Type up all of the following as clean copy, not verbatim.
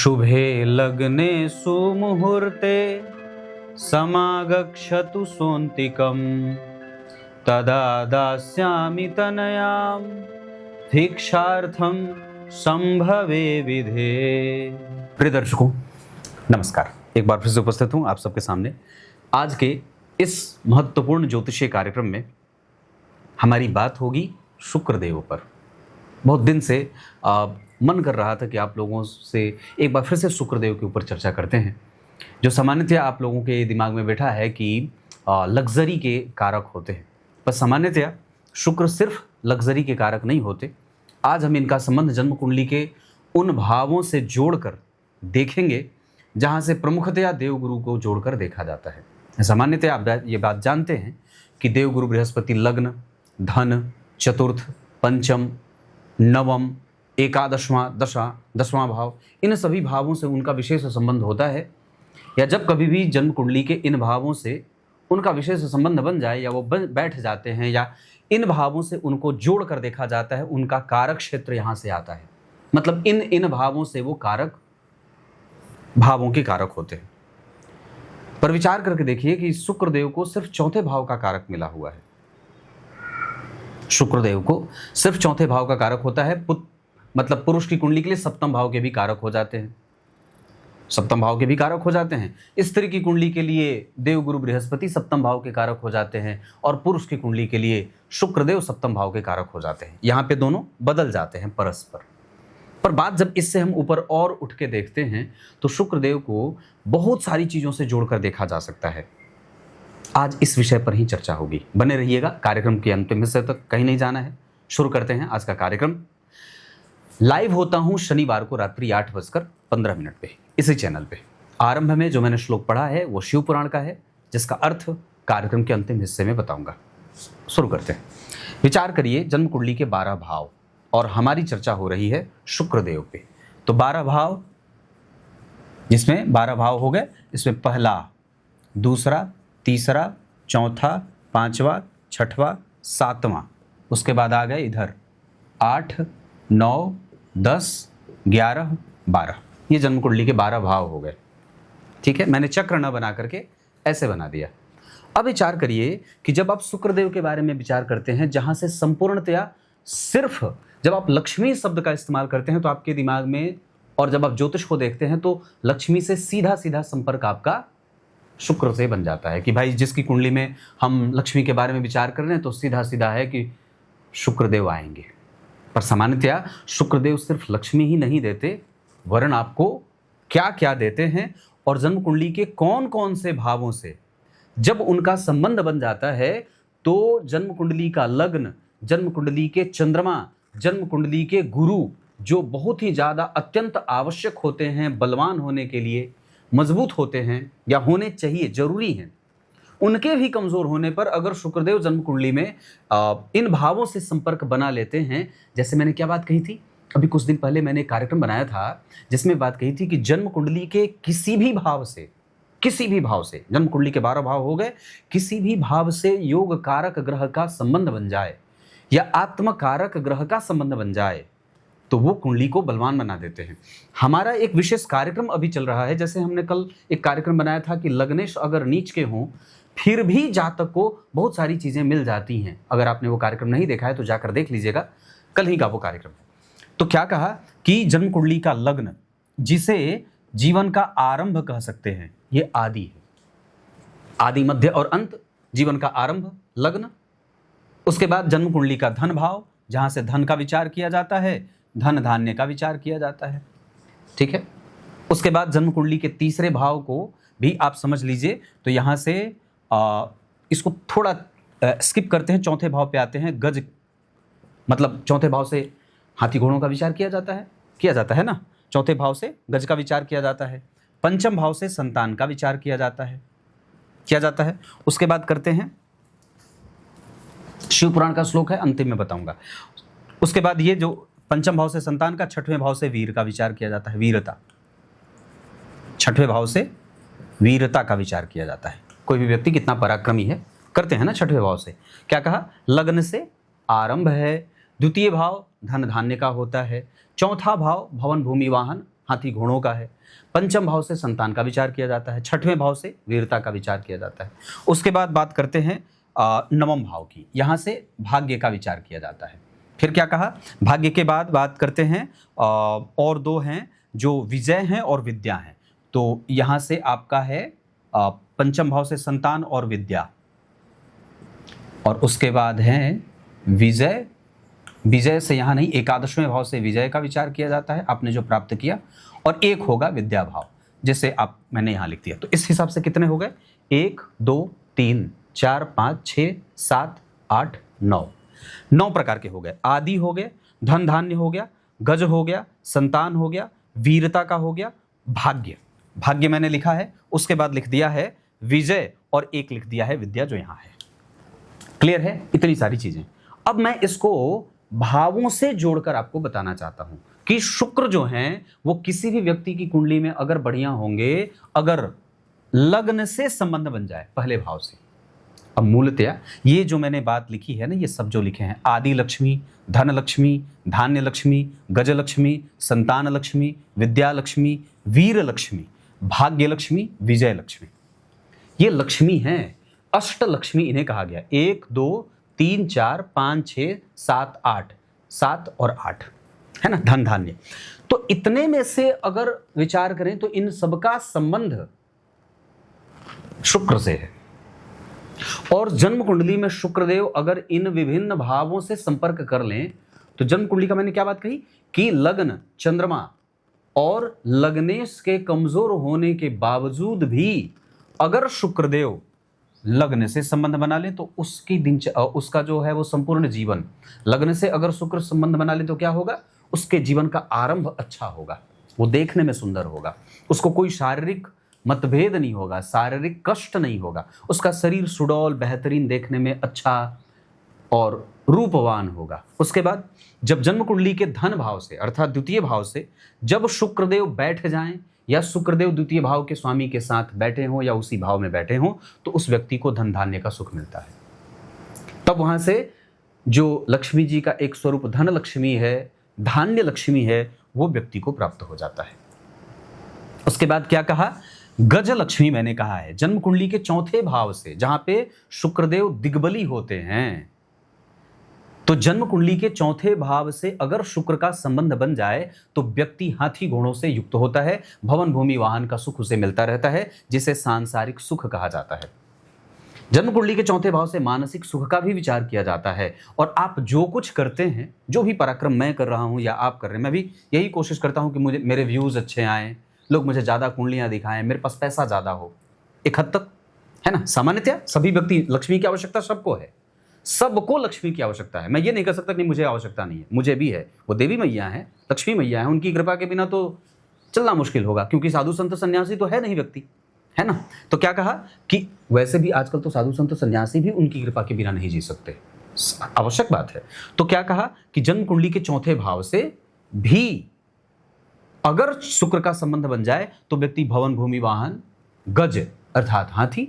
शुभे लग्ने सुमुहूर्ते समागच्छतु सोन्तिकं तदा दास्यामि तनयां भिक्षार्थं संभवे विधे। प्रिय दर्शकों नमस्कार, एक बार फिर से उपस्थित हूँ आप सबके सामने। आज के इस महत्वपूर्ण ज्योतिषीय कार्यक्रम में हमारी बात होगी शुक्रदेव पर। बहुत दिन से मन कर रहा था कि आप लोगों से एक बार फिर से शुक्रदेव के ऊपर चर्चा करते हैं, जो सामान्यतः आप लोगों के दिमाग में बैठा है कि लग्जरी के कारक होते हैं। पर सामान्यतः शुक्र सिर्फ लग्जरी के कारक नहीं होते। आज हम इनका संबंध जन्म कुंडली के उन भावों से जोड़कर देखेंगे जहां से प्रमुखतया देवगुरु को जोड़कर देखा जाता है। सामान्यतः आप ये बात जानते हैं कि देवगुरु बृहस्पति लग्न, धन, चतुर्थ, पंचम, नवम, एकादशवां, दसवां भाव, इन सभी भावों से उनका विशेष संबंध होता है। या जब कभी भी जन्म कुंडली के इन भावों से उनका विशेष संबंध बन जाए या वो बैठ जाते हैं या इन भावों से उनको जोड़ कर देखा जाता है, उनका कारक क्षेत्र यहाँ से आता है। मतलब इन भावों से वो कारक भावों के कारक होते हैं। पर विचार करके देखिए कि शुक्रदेव को सिर्फ चौथे भाव का कारक मिला हुआ है। शुक्रदेव को सिर्फ चौथे भाव का कारक होता है। मतलब पुरुष की कुंडली के लिए सप्तम भाव के भी कारक हो जाते हैं, सप्तम भाव के भी कारक हो जाते हैं। स्त्री की कुंडली के लिए देवगुरु बृहस्पति सप्तम भाव के कारक हो जाते हैं और पुरुष की कुंडली के लिए शुक्रदेव सप्तम भाव के कारक हो जाते हैं। यहाँ पे दोनों बदल जाते हैं परस्पर। पर बात जब इससे हम ऊपर और उठ के देखते हैं तो शुक्रदेव को बहुत सारी चीज़ों से जोड़कर देखा जा सकता है। आज इस विषय पर ही चर्चा होगी। बने रहिएगा, कार्यक्रम के अंतिम हिस्से तक कहीं नहीं जाना है। शुरू करते हैं आज का कार्यक्रम। लाइव होता हूं शनिवार को रात्रि 8:15 पे इसी चैनल पे। आरंभ में जो मैंने श्लोक पढ़ा है वो शिव पुराण का है, जिसका अर्थ कार्यक्रम के अंतिम हिस्से में बताऊंगा। शुरू करते हैं। विचार करिए जन्म कुंडली के 12 भाव और हमारी चर्चा हो रही है शुक्रदेव पे। तो 12 भाव, जिसमें 12 भाव हो गए, इसमें पहला, दूसरा, तीसरा, चौथा, पांचवा, छठवां, सातवां, उसके बाद आ गए इधर 8, 9, 10, 11, 12। ये जन्म कुंडली के 12 भाव हो गए। ठीक है, मैंने चक्र न बना करके ऐसे बना दिया। अब विचार करिए कि जब आप शुक्रदेव के बारे में विचार करते हैं, जहां से संपूर्णतया सिर्फ जब आप लक्ष्मी शब्द का इस्तेमाल करते हैं तो आपके दिमाग में, और जब आप ज्योतिष को देखते हैं तो लक्ष्मी से सीधा सीधा संपर्क आपका शुक्र से बन जाता है। कि भाई जिसकी कुंडली में हम लक्ष्मी के बारे में विचार कर रहे हैं तो सीधा सीधा है कि शुक्रदेव आएंगे। पर सामान्यतया शुक्रदेव सिर्फ लक्ष्मी ही नहीं देते, वरन आपको क्या क्या देते हैं और जन्म कुंडली के कौन कौन से भावों से जब उनका संबंध बन जाता है तो जन्म कुंडली का लग्न, जन्म कुंडली के चंद्रमा, जन्म कुंडली के गुरु, जो बहुत ही ज़्यादा अत्यंत आवश्यक होते हैं बलवान होने के लिए, मजबूत होते हैं या होने चाहिए, जरूरी हैं, उनके भी कमज़ोर होने पर अगर शुक्रदेव जन्म कुंडली में इन भावों से संपर्क बना लेते हैं। जैसे मैंने क्या बात कही थी, अभी कुछ दिन पहले मैंने एक कार्यक्रम बनाया था जिसमें बात कही थी कि जन्म कुंडली के किसी भी भाव से जन्म कुंडली के 12 भाव हो गए, किसी भी भाव से योग कारक ग्रह का संबंध बन जाए या आत्म कारक ग्रह का संबंध बन जाए तो वो कुंडली को बलवान बना देते हैं। हमारा एक विशेष कार्यक्रम अभी चल रहा है। जैसे हमने कल एक कार्यक्रम बनाया था कि लग्नेश अगर नीच के हों फिर भी जातक को बहुत सारी चीज़ें मिल जाती हैं। अगर आपने वो कार्यक्रम नहीं देखा है तो जाकर देख लीजिएगा, कल ही का वो कार्यक्रम है। तो क्या कहा कि जन्म कुंडली का लग्न, जिसे जीवन का आरंभ कह सकते हैं, ये आदि है। आदि, मध्य और अंत, जीवन का आरंभ लग्न। उसके बाद जन्म कुंडली का धन भाव, जहाँ से धन का विचार किया जाता है, धन धान्य का विचार किया जाता है। ठीक है। उसके बाद जन्म कुंडली के तीसरे भाव को भी आप समझ लीजिए। तो यहाँ से इसको थोड़ा स्किप करते हैं, चौथे भाव पे आते हैं। गज, मतलब चौथे भाव से हाथी घोड़ों का विचार किया जाता है ना। चौथे भाव से गज का विचार किया जाता है। पंचम भाव से संतान का विचार किया जाता है। उसके बाद करते हैं, शिव पुराण का श्लोक है, अंतिम में बताऊंगा। उसके बाद ये जो पंचम भाव से संतान का, छठवें भाव से वीर का विचार किया जाता है, वीरता। छठवें भाव से वीरता का विचार किया जाता है। कोई भी व्यक्ति कितना पराक्रमी है, करते हैं ना छठवें भाव से। क्या कहा, लग्न से आरंभ है। द्वितीय भाव धन धान्य का होता है। चौथा भाव भवन भूमि वाहन हाथी घोड़ों का है। पंचम भाव से संतान का विचार किया जाता है। छठवें भाव से वीरता का विचार किया जाता है। उसके बाद बात करते हैं नवम भाव की। यहाँ से भाग्य का विचार किया जाता है। फिर क्या कहा, भाग्य के बाद बात करते हैं और दो हैं जो विजय हैं और विद्या हैं। तो यहाँ से आपका है पंचम भाव से संतान और विद्या, और उसके बाद है विजय। विजय से यहाँ नहीं, एकादशवें भाव से विजय का विचार किया जाता है, आपने जो प्राप्त किया, और एक होगा विद्या भाव, जैसे मैंने यहाँ लिख दिया। तो इस हिसाब से कितने हो गए, 1 2 3 4 5 6 7 8 9 प्रकार के हो गए। आदि हो गए, धन धान्य हो गया, गज हो गया, संतान हो गया, वीरता का हो गया, भाग्य। भाग्य मैंने लिखा है, उसके बाद लिख दिया है विजय, और एक लिख दिया है विद्या जो यहाँ है। क्लियर है इतनी सारी चीजें। अब मैं इसको भावों से जोड़कर आपको बताना चाहता हूं कि शुक्र जो हैं वो किसी भी व्यक्ति की कुंडली में अगर बढ़िया होंगे, अगर लग्न से संबंध बन जाए पहले भाव से। अब मूलतया ये जो मैंने बात लिखी है ना, ये सब जो लिखे हैं, आदि लक्ष्मी, धन लक्ष्मी, धान्य लक्ष्मी, गज लक्ष्मी, संतान लक्ष्मी, विद्या लक्ष्मी, वीर लक्ष्मी, भाग्य लक्ष्मी, विजय लक्ष्मी, ये लक्ष्मी हैं। अष्ट लक्ष्मी इन्हें कहा गया। 1 2 3 4 5 6 7 8, 7 और 8 है ना, धन धान्य। तो इतने में से अगर विचार करें तो इन सबका संबंध शुक्र से है, और जन्म कुंडली में शुक्रदेव अगर इन विभिन्न भावों से संपर्क कर लें तो जन्म कुंडली का मैंने क्या बात कही कि लग्न चंद्रमा और लग्नेश के कमजोर होने के बावजूद भी अगर शुक्रदेव लग्न से संबंध बना ले तो उसका जो है वो संपूर्ण जीवन, लग्न से अगर शुक्र संबंध बना ले तो क्या होगा, उसके जीवन का आरंभ अच्छा होगा, वो देखने में सुंदर होगा, उसको कोई शारीरिक मतभेद नहीं होगा, शारीरिक कष्ट नहीं होगा, उसका शरीर सुडौल बेहतरीन देखने में अच्छा और रूपवान होगा। उसके बाद जब जन्म कुंडली के धन भाव से अर्थात द्वितीय भाव से जब शुक्रदेव बैठ जाएं या शुक्रदेव द्वितीय भाव के स्वामी के साथ बैठे हों या उसी भाव में बैठे हों तो उस व्यक्ति को धन धान्य का सुख मिलता है। तब वहां से जो लक्ष्मी जी का एक स्वरूप धन लक्ष्मी है, धान्य लक्ष्मी है, वो व्यक्ति को प्राप्त हो जाता है। उसके बाद क्या कहा, गज लक्ष्मी मैंने कहा है जन्म कुंडली के चौथे भाव से, जहां पे शुक्रदेव दिग्बली होते हैं। तो जन्म कुंडली के चौथे भाव से अगर शुक्र का संबंध बन जाए तो व्यक्ति हाथी घोड़ों से युक्त होता है, भवन भूमि वाहन का सुख उसे मिलता रहता है, जिसे सांसारिक सुख कहा जाता है। जन्म कुंडली के चौथे भाव से मानसिक सुख का भी विचार किया जाता है, और आप जो कुछ करते हैं, जो भी पराक्रम मैं कर रहा हूं या आप कर रहे हैं, मैं भी यही कोशिश करता हूं कि मेरे व्यूज अच्छे आए, लोग मुझे ज्यादा कुंडलियां दिखाएं, मेरे पास पैसा ज्यादा हो, एक हद तक है ना। सामान्यतया सभी व्यक्ति, लक्ष्मी की आवश्यकता सबको है, सबको लक्ष्मी की आवश्यकता है। मैं ये नहीं कह सकता कि मुझे आवश्यकता नहीं है, मुझे भी है। वो देवी मैया है, लक्ष्मी मैया है, उनकी कृपा के बिना तो चलना मुश्किल होगा, क्योंकि साधु संत सन्यासी तो है नहीं व्यक्ति, है ना। तो क्या कहा कि वैसे भी आजकल तो साधु संत सन्यासी भी उनकी कृपा के बिना नहीं जी सकते, आवश्यक बात है। तो क्या कहा कि जन्म कुंडली के चौथे भाव से भी अगर शुक्र का संबंध बन जाए तो व्यक्ति भवन भूमि वाहन गज अर्थात हाथी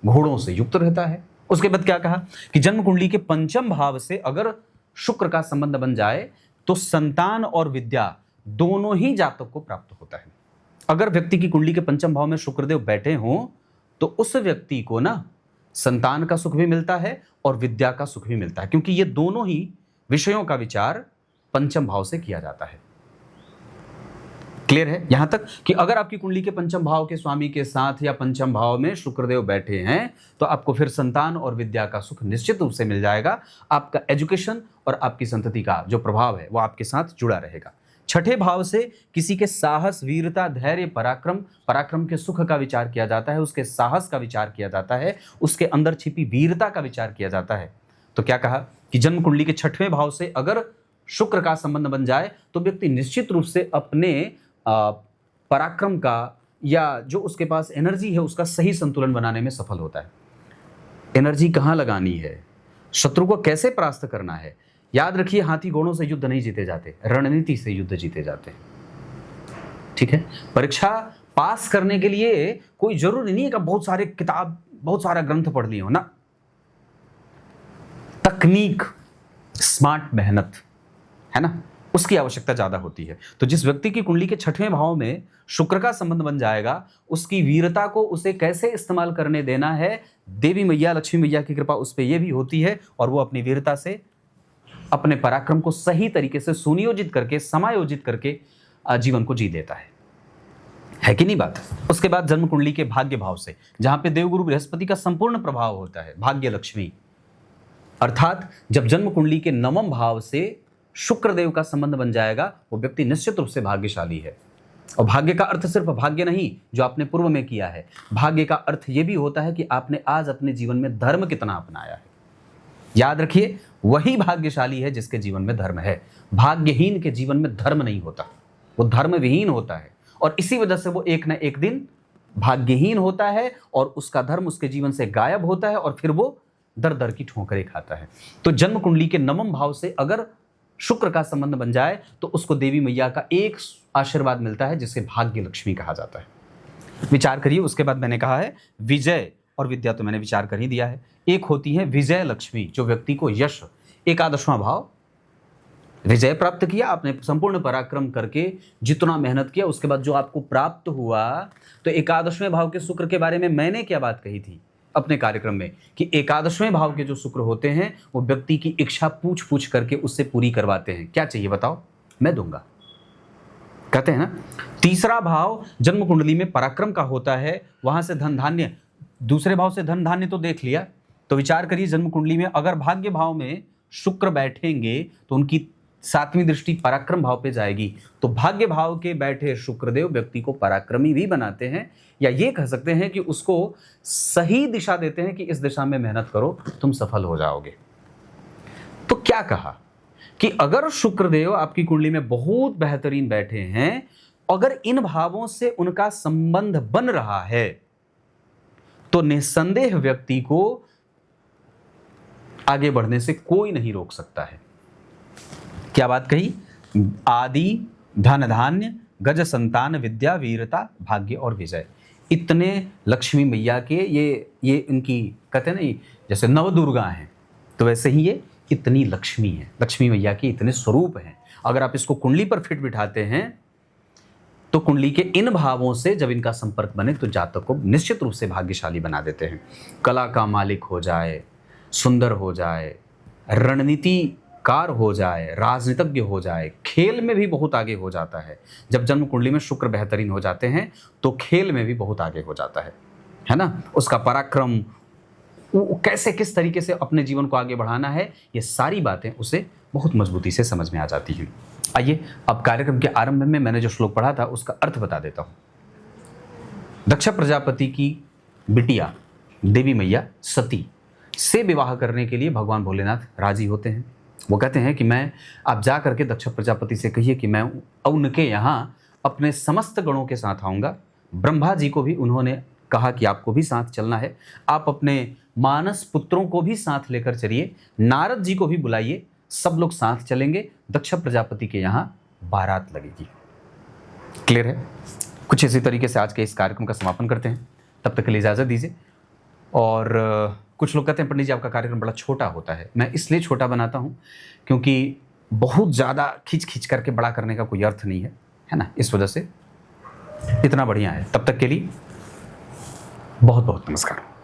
घोड़ों से युक्त रहता है। उसके बाद क्या कहा कि जन्म कुंडली के पंचम भाव से अगर शुक्र का संबंध बन जाए तो संतान और विद्या दोनों ही जातक को प्राप्त होता है। अगर व्यक्ति की कुंडली के पंचम भाव में शुक्रदेव बैठे हों तो उस व्यक्ति को ना संतान का सुख भी मिलता है और विद्या का सुख भी मिलता है, क्योंकि ये दोनों ही विषयों का विचार पंचम भाव से किया जाता है। क्लियर है यहां तक कि अगर आपकी कुंडली के पंचम भाव के स्वामी के साथ या पंचम भाव में शुक्रदेव बैठे हैं तो आपको फिर संतान और विद्या का सुख निश्चित रूप से मिल जाएगा। आपका एजुकेशन और आपकी संतति का जो प्रभाव है वो आपके साथ जुड़ा रहेगा। छठे भाव से किसी के साहस, वीरता, धैर्य, पराक्रम के सुख का विचार किया जाता है, उसके साहस का विचार किया जाता है, उसके अंदर छिपी वीरता का विचार किया जाता है। तो क्या कहा कि जन्म कुंडली के छठवें भाव से अगर शुक्र का संबंध बन जाए तो व्यक्ति निश्चित रूप से अपने पराक्रम का या जो उसके पास एनर्जी है उसका सही संतुलन बनाने में सफल होता है। एनर्जी कहाँ लगानी है, शत्रु को कैसे परास्त करना है। याद रखिए, हाथी घोड़ों से युद्ध नहीं जीते जाते, रणनीति से युद्ध जीते जाते हैं। ठीक है, परीक्षा पास करने के लिए कोई जरूरी नहीं है कि बहुत सारे किताब, बहुत सारा ग्रंथ पढ़ लिए हो ना। तकनीक, स्मार्ट मेहनत है ना, उसकी आवश्यकता ज्यादा होती है। तो जिस व्यक्ति की कुंडली के 6वें भाव में शुक्र का संबंध बन जाएगा, उसकी वीरता को उसे कैसे इस्तेमाल करने देना है, देवी मैया लक्ष्मी मैया की कृपा उस पर यह भी होती है, और वो अपनी वीरता से अपने पराक्रम को सही तरीके से सुनियोजित करके, समायोजित करके जीवन को जी लेता है कि नहीं बात। उसके बाद जन्म कुंडली के भाग्य भाव से, जहां पे देवगुरु बृहस्पति का संपूर्ण प्रभाव होता है, भाग्य लक्ष्मी, अर्थात जब जन्म कुंडली के 9वें भाव से शुक्रदेव का संबंध बन जाएगा, वो व्यक्ति निश्चित रूप से भाग्यशाली है। और भाग्य का अर्थ सिर्फ भाग्य नहीं जो आपने पूर्व में किया है, भाग्य का अर्थ यह भी होता है कि आपने आज अपने जीवन में धर्म कितना अपनाया है। याद रखिए, वही भाग्यशाली है जिसके जीवन में धर्म है। भाग्यहीन के जीवन में धर्म नहीं होता, वो धर्म विहीन होता है, और इसी वजह से वो एक न एक दिन भाग्यहीन होता है और उसका धर्म उसके जीवन से गायब होता है, और फिर वो दर दर की ठोकरें खाता है। तो जन्म कुंडली के 9वें भाव से अगर शुक्र का संबंध बन जाए तो उसको देवी मैया का एक आशीर्वाद मिलता है, जिसे भाग्य लक्ष्मी कहा जाता है। विचार करिए। उसके बाद मैंने कहा है विजय और विद्या, तो मैंने विचार कर ही दिया है। एक होती है विजय लक्ष्मी, जो व्यक्ति को यश, 11वां भाव, विजय प्राप्त किया आपने, संपूर्ण पराक्रम करके जितना मेहनत किया, उसके बाद जो आपको प्राप्त हुआ। तो 11वें भाव के शुक्र के बारे में मैंने क्या बात कही थी अपने कार्यक्रम में, कि 11वें भाव के जो शुक्र होते हैं वो व्यक्ति की इच्छा पूछ पूछ करके उससे पूरी करवाते हैं। क्या चाहिए बताओ, मैं दूंगा, कहते हैं ना। 3रा भाव जन्म कुंडली में पराक्रम का होता है, वहां से धन धान्य, दूसरे भाव से धन धान्य तो देख लिया। तो विचार करिए, जन्म कुंडली में अगर भाग्य भाव में शुक्र बैठेंगे तो उनकी 7वीं दृष्टि पराक्रम भाव पे जाएगी। तो भाग्य भाव के बैठे शुक्रदेव व्यक्ति को पराक्रमी भी बनाते हैं, या ये कह सकते हैं कि उसको सही दिशा देते हैं कि इस दिशा में मेहनत करो, तुम सफल हो जाओगे। तो क्या कहा कि अगर शुक्रदेव आपकी कुंडली में बहुत बेहतरीन बैठे हैं, अगर इन भावों से उनका संबंध बन रहा है, तो निस्संदेह व्यक्ति को आगे बढ़ने से कोई नहीं रोक सकता है। क्या बात कही? आदि, धन धान्य, गज संतान, विद्या, वीरता, भाग्य और विजय, इतने लक्ष्मी मैया के ये इनकी कहते हैं ना, जैसे नवदुर्गा हैं, तो वैसे ही ये इतनी लक्ष्मी है, लक्ष्मी मैया के इतने स्वरूप हैं। अगर आप इसको कुंडली पर फिट बिठाते हैं तो कुंडली के इन भावों से जब इनका संपर्क बने तो जातक को निश्चित रूप से भाग्यशाली बना देते हैं। कला का मालिक हो जाए, सुंदर हो जाए, रणनीतिकार हो जाए, राजनीतिज्ञ हो जाए, खेल में भी बहुत आगे हो जाता है। जब जन्म कुंडली में शुक्र बेहतरीन हो जाते हैं तो खेल में भी बहुत आगे हो जाता है ना। उसका पराक्रम, कैसे किस तरीके से अपने जीवन को आगे बढ़ाना है, ये सारी बातें उसे बहुत मजबूती से समझ में आ जाती हैं। आइए अब कार्यक्रम के आरंभ में मैंने जो श्लोक पढ़ा था उसका अर्थ बता देता हूँ। दक्ष प्रजापति की बिटिया देवी मैया सती से विवाह करने के लिए भगवान भोलेनाथ राजी होते हैं। वो कहते हैं कि आप जा करके दक्ष प्रजापति से कहिए कि मैं उनके यहाँ अपने समस्त गणों के साथ आऊँगा। ब्रह्मा जी को भी उन्होंने कहा कि आपको भी साथ चलना है, आप अपने मानस पुत्रों को भी साथ लेकर चलिए, नारद जी को भी बुलाइए, सब लोग साथ चलेंगे, दक्ष प्रजापति के यहाँ बारात लगेगी। क्लियर है? कुछ इसी तरीके से आज के इस कार्यक्रम का समापन करते हैं। तब तक के लिए इजाज़त दीजिए। और कुछ लोग कहते हैं पंडित जी आपका कार्यक्रम बड़ा छोटा होता है। मैं इसलिए छोटा बनाता हूँ क्योंकि बहुत ज़्यादा खींच करके बड़ा करने का कोई अर्थ नहीं है ना, इस वजह से इतना बढ़िया है। तब तक के लिए बहुत बहुत नमस्कार।